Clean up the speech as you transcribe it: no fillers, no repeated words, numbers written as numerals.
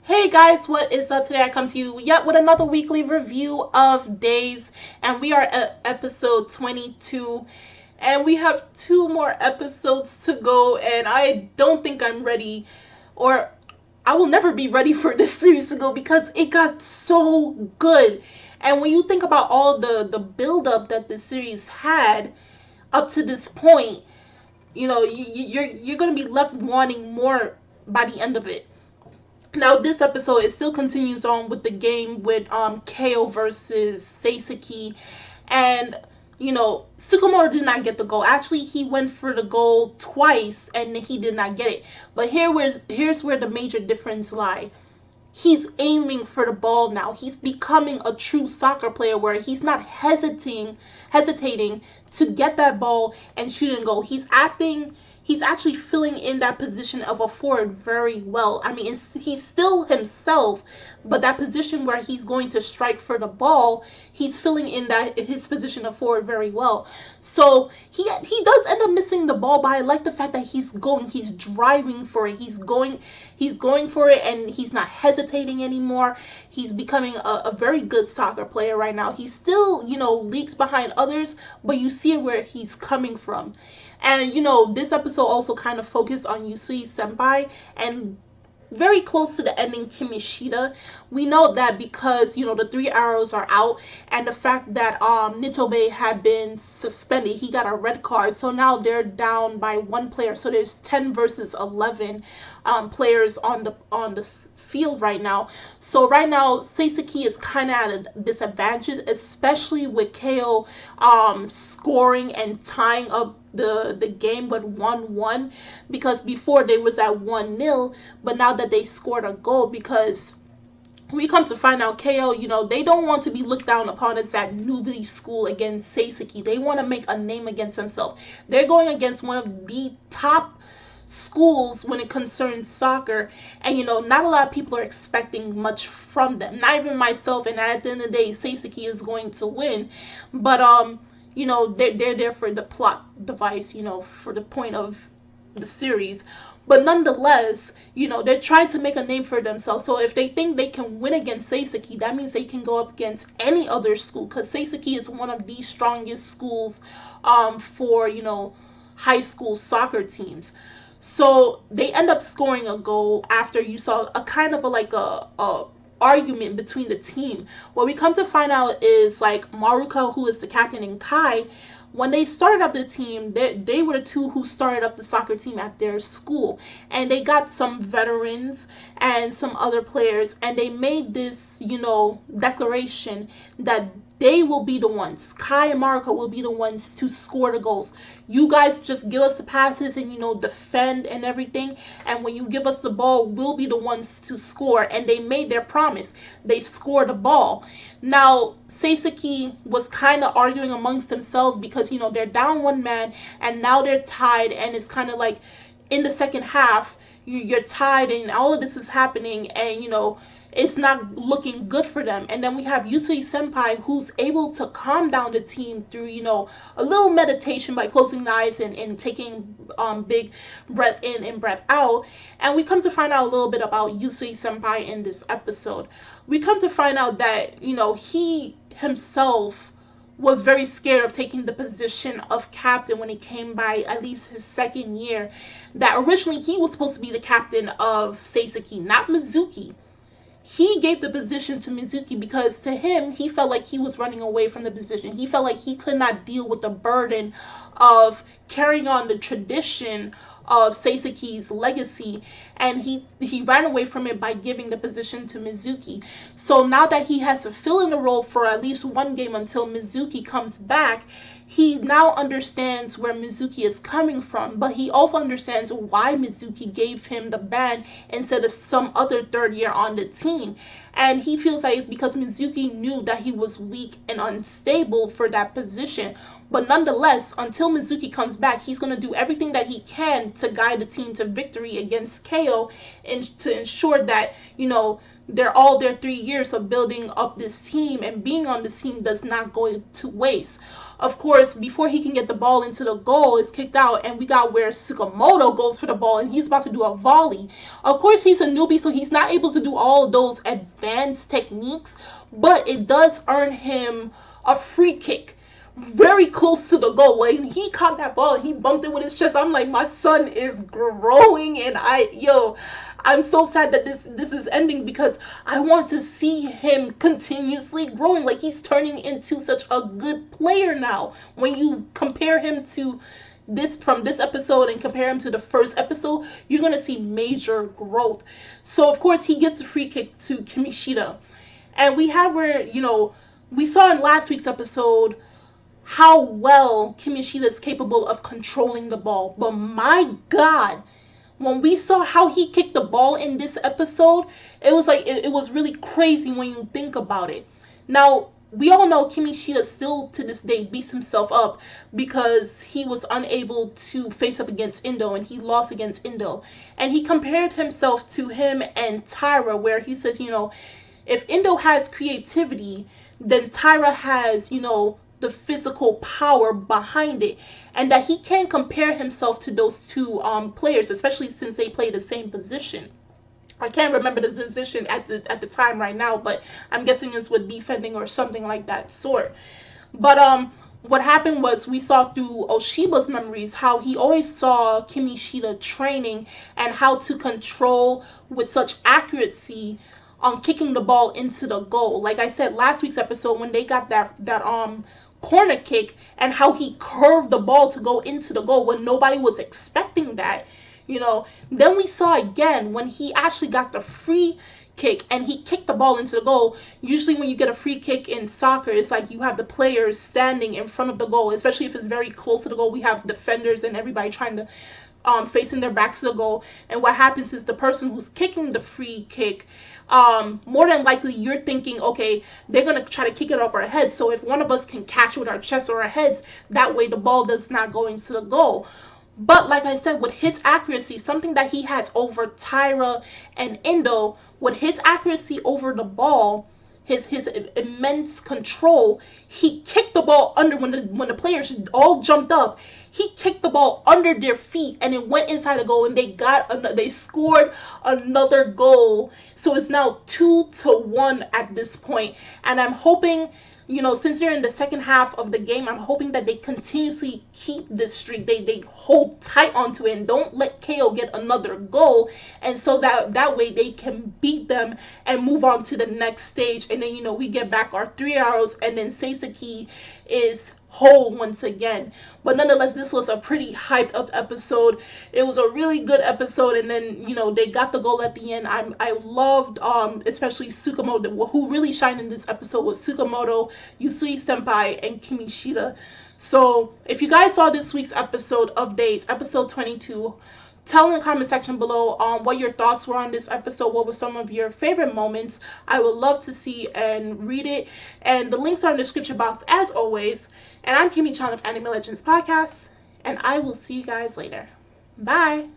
Hey guys, what is up? Today I come to you yet with another weekly review of Days, and we are at episode 22, and we have 2 more episodes to go, and I don't think I'm ready, or I will never be ready for this series to go because it got so good. And when you think about all the build-up that this series had up to this point, you're gonna be left wanting more by the end of it. Now this episode, it still continues on with the game with KO versus Seiseki, and Tsukamoto did not get the goal. Actually, he went for the goal twice and he did not get it. But here's where the major difference lies. He's aiming for the ball now. He's becoming a true soccer player where he's not hesitating to get that ball and shoot and go. He's actually filling in that position of a forward very well. I mean, he's still himself, but that position where he's going to strike for the ball, he's filling in his position of forward very well. So he does end up missing the ball, but I like the fact that he's driving for it. He's going for it, and he's not hesitating anymore. He's becoming a very good soccer player right now. He's still, leagues behind others, but you see where he's coming from. And, this episode also kind of focused on Usui-senpai and very close to the ending, Kimishita. We know that because, the 3 arrows are out, and the fact that Nitobe had been suspended, he got a red card. So now they're down by 1 player. So there's 10 versus 11 players on the field right now. So right now, Seiseki is kind of at a disadvantage, especially with KO scoring and tying up the game with 1-1, because before they was at 1-0, but now that they scored a goal, because we come to find out KO, they don't want to be looked down upon as that newbie school against Seiseki. They want to make a name against themselves. They're going against one of the top schools when it concerns soccer, and not a lot of people are expecting much from them, not even myself. And at the end of the day, Seiseki is going to win, but they're there for the plot device, for the point of the series. But nonetheless, they're trying to make a name for themselves. So if they think they can win against Seiseki, that means they can go up against any other school, because Seiseki is one of the strongest schools for high school soccer teams. So they end up scoring a goal after you saw a kind of a argument between the team. What we come to find out is, like, Maruka, who is the captain, and Kai, when they started up the team, they were the 2 who started up the soccer team at their school, and they got some veterans and some other players, and they made this declaration that they will be the ones, Kai and Maruka will be the ones to score the goals. You guys just give us the passes and defend and everything, and when you give us the ball, we'll be the ones to score. And they made their promise. They scored the ball. Now Seiseki was kind of arguing amongst themselves, because they're down 1 man, and now they're tied, and it's kind of like in the second half you're tied, and all of this is happening, and it's not looking good for them. And then we have Usui-senpai, who's able to calm down the team through, a little meditation by closing the eyes and taking big breath in and breath out. And we come to find out a little bit about Usui-senpai in this episode. We come to find out that, he himself was very scared of taking the position of captain when he came by at least his 2nd year. That originally he was supposed to be the captain of Seiseki, not Mizuki. He gave the position to Mizuki because to him, he felt like he was running away from the position. He felt like he could not deal with the burden of carrying on the tradition of Seiseki's legacy, and he ran away from it by giving the position to Mizuki. So now that he has to fill in the role for at least 1 game until Mizuki comes back, he now understands where Mizuki is coming from, but he also understands why Mizuki gave him the ban instead of some other 3rd year on the team. And he feels like it's because Mizuki knew that he was weak and unstable for that position. But nonetheless, until Mizuki comes back, he's going to do everything that he can to guide the team to victory against KO, and to ensure that, their 3 years of building up this team and being on this team does not go to waste. of course, before he can get the ball into the goal, is kicked out, and we got where Tsukamoto goes for the ball, and he's about to do a volley. Of course, he's a newbie, so he's not able to do all of those advanced techniques, but it does earn him a free kick very close to the goal. When he caught that ball and he bumped it with his chest, I'm like, my son is growing, and I'm so sad that this is ending, because I want to see him continuously growing. Like, he's turning into such a good player now. When you compare him to from this episode and compare him to the first episode, you're gonna see major growth. So of course he gets the free kick to Kimishita, and we have where, we saw in last week's episode how well Kimishita is capable of controlling the ball. But my God, when we saw how he kicked the ball in this episode, it was like, it was really crazy when you think about it. Now, we all know Kimishita still to this day beats himself up because he was unable to face up against Indo, and he lost against Indo. And he compared himself to him and Tyra, where he says, if Indo has creativity, then Tyra has, the physical power behind it, and that he can compare himself to those two players, especially since they play the same position. I can't remember the position at the time right now, but I'm guessing it's with defending or something like that sort. But what happened was, we saw through Oshiba's memories how he always saw Kimishita training and how to control with such accuracy on kicking the ball into the goal. Like I said last week's episode, when they got that corner kick, and how he curved the ball to go into the goal when nobody was expecting that, then we saw again when he actually got the free kick and he kicked the ball into the goal. Usually when you get a free kick in soccer, it's like you have the players standing in front of the goal, especially if it's very close to the goal. We have defenders and everybody trying to facing their backs to the goal, and what happens is the person who's kicking the free kick, more than likely you're thinking, okay, they're gonna try to kick it off our heads, so if one of us can catch it with our chest or our heads, that way the ball does not go into the goal. But like I said, with his accuracy, something that he has over Tyra and Indo, with his accuracy over the ball, his immense control, he kicked the ball under, when the players all jumped up, he kicked the ball under their feet and it went inside the goal, and they scored another goal. So it's now 2-1 at this point, and I'm hoping, since they're in the second half of the game, I'm hoping that they continuously keep this streak. They hold tight onto it and don't let KO get another goal, and so that way they can beat them and move on to the next stage. And then, we get back our 3 arrows, and then Seiseki is whole once again. But nonetheless, this was a pretty hyped up episode. It was a really good episode, and then they got the goal at the end. I loved especially Tsukamoto. Who really shined in this episode was Tsukamoto, Usui-senpai, and Kimishita. So if you guys saw this week's episode of Days, episode 22, tell in the comment section below what your thoughts were on this episode. What were some of your favorite moments? I would love to see and read it. And the links are in the description box as always. And I'm Kimmy Chan of Anime Legends Podcast. And I will see you guys later. Bye.